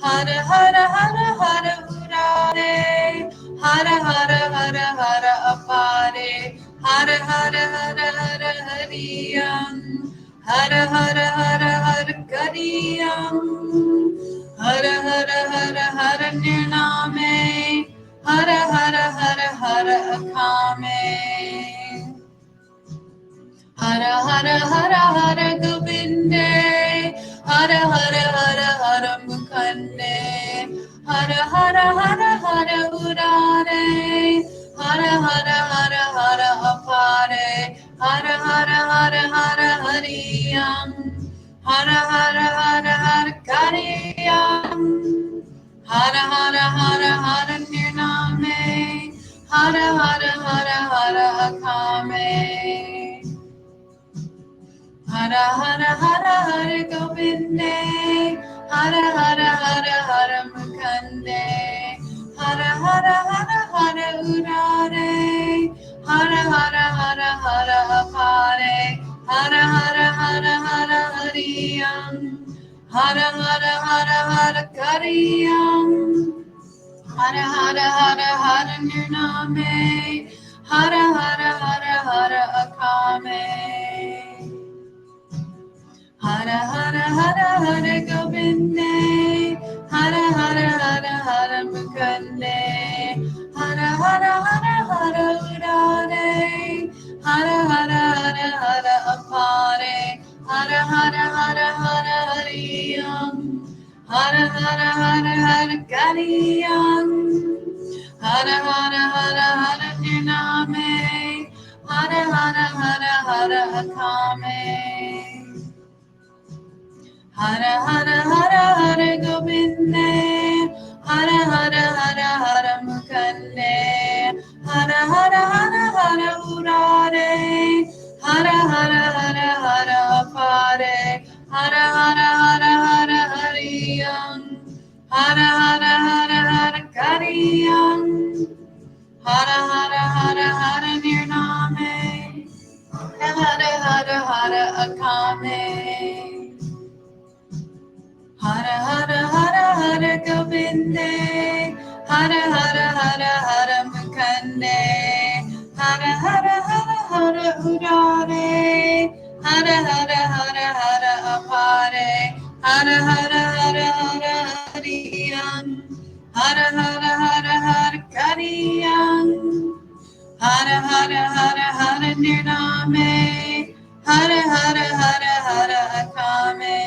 A: Hara Hara Hara Hara Urare, Hara Hara Hara Hara Apare, Hara Hara Hara Hara Hariyam, Hara Hara Hara Hara Kariyam, Hara Hara Hara Hara Nirname, Hara Hara Hara Hara Akame, Hara Hara Hara Hara Govinde, Hara Hara Hara Hara Mukande, mukande. Hara hara hara hara urare. Hara hara hara hara apare. Hara hara hara hara hariyam. Hara hara hara hara kariyam. Hara hara hara hara nirname. Hara hara hara hara akame. Hara hara hara hara govinde. Hara hara hara hara mukande. Hara hara hara hara urare. Hara hara hara hara apare. Hara hara hara hara hariyam. Hara hara hara hara kariyam. Hara hara hara hara nirname. Hara hara hara hara akame. Hara hara hara hara govinde. Hara hara hara hara mukande. Hara hara hara hara urare. Hara hara hara hara apare. Hara hara hara hara hariyam. Hara hara hara hara kariyam. Hara hara hara hara nirname. Hara hara hara hara akame. Hara hara hara hara govinde. Hara hara hara hara mukande. Hara hara hara hara urare. Hara hara hara hara apare. Hara hara hara hara hariyam. Hara hara hara hara kariyam. Hara hara hara hara nirname. Hara hara hara akame. Hara hara hara hara govinde. Hara hara hara hara mukande. Hara hara hara hara urare. Hara hara hara hara apare. Hara hara hara hara hariyam. Hara hara hara hara kariyam. Hara hara hara hara nirname. Hara hara hara hara akame.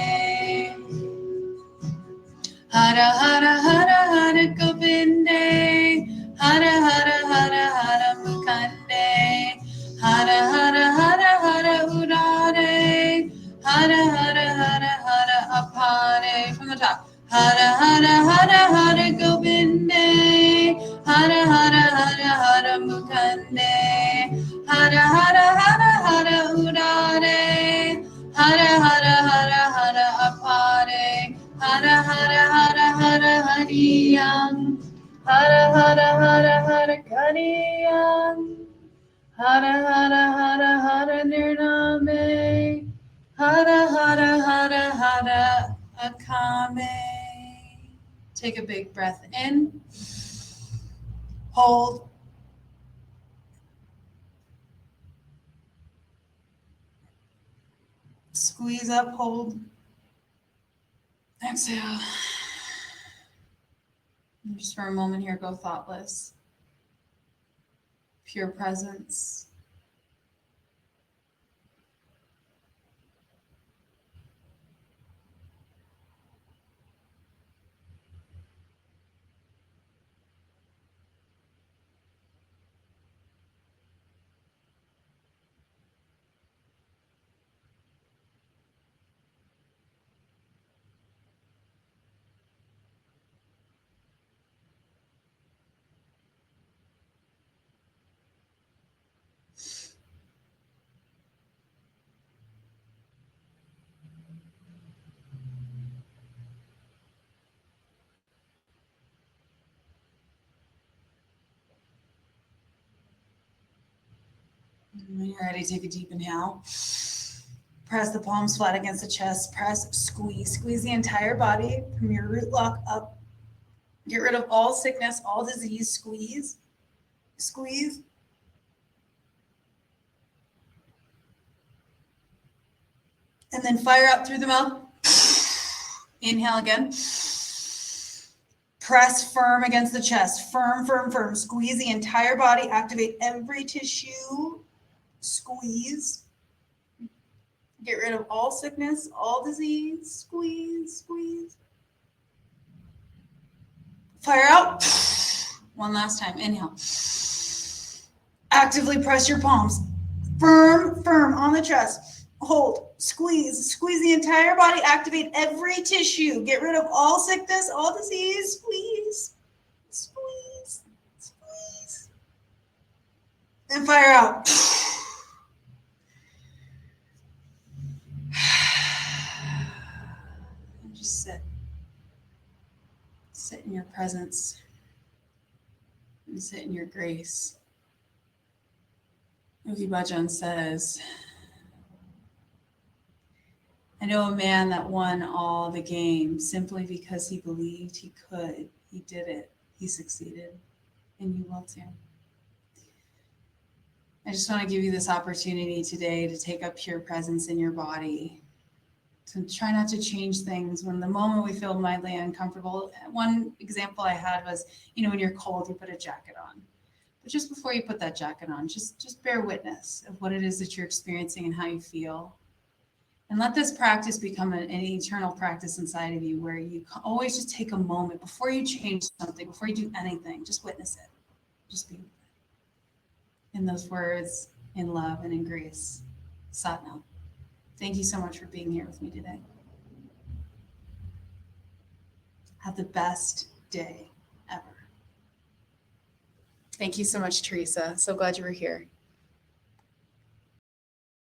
A: Hara hara hara hara govinde. Hara hara hara hara mukande. Hara hara hara hara urare. Hara hara hara hara apare. From the top. Hara hara hara hara govinde. Hara hara hara hara mukande. Hara hara hara hara urare. Hara hara hara hara apare. Hara hara hara hara hariyam. Hara hara hara hara kariyam. Hara hara hara hara nirname. Hara hara hara hara akame. Take a big breath in. Hold. Squeeze up, hold. Exhale. And just for a moment here, go thoughtless. Pure presence. When you're ready, take a deep inhale. Press the palms flat against the chest. Press, squeeze. Squeeze the entire body from your root lock up. Get rid of all sickness, all disease. Squeeze. Squeeze. And then fire out through the mouth. Inhale again. Press firm against the chest. Firm, firm, firm. Squeeze the entire body. Activate every tissue. Squeeze. Get rid of all sickness, all disease. Squeeze, squeeze. Fire out. One last time. Inhale. Actively press your palms. Firm on the chest. Hold, squeeze the entire body, activate every tissue. Get rid of all sickness, all disease. Squeeze. And fire out. And just sit. Sit in your presence. And sit in your grace. Yogi Bhajan says, I know a man that won all the games simply because he believed he could. He did it. He succeeded. And you will too. I just want to give you this opportunity today to take up pure presence in your body. To try not to change things when the moment we feel mildly uncomfortable. One example I had was, when you're cold, you put a jacket on. But just before you put that jacket on, just bear witness of what it is that you're experiencing and how you feel. And let this practice become an eternal practice inside of you where you always just take a moment before you change something, before you do anything, just witness it. Just be in those words, in love and in grace. Satnam. Thank you so much for being here with me today. Have the best day ever. Thank you so much, Teresa. So glad you were here.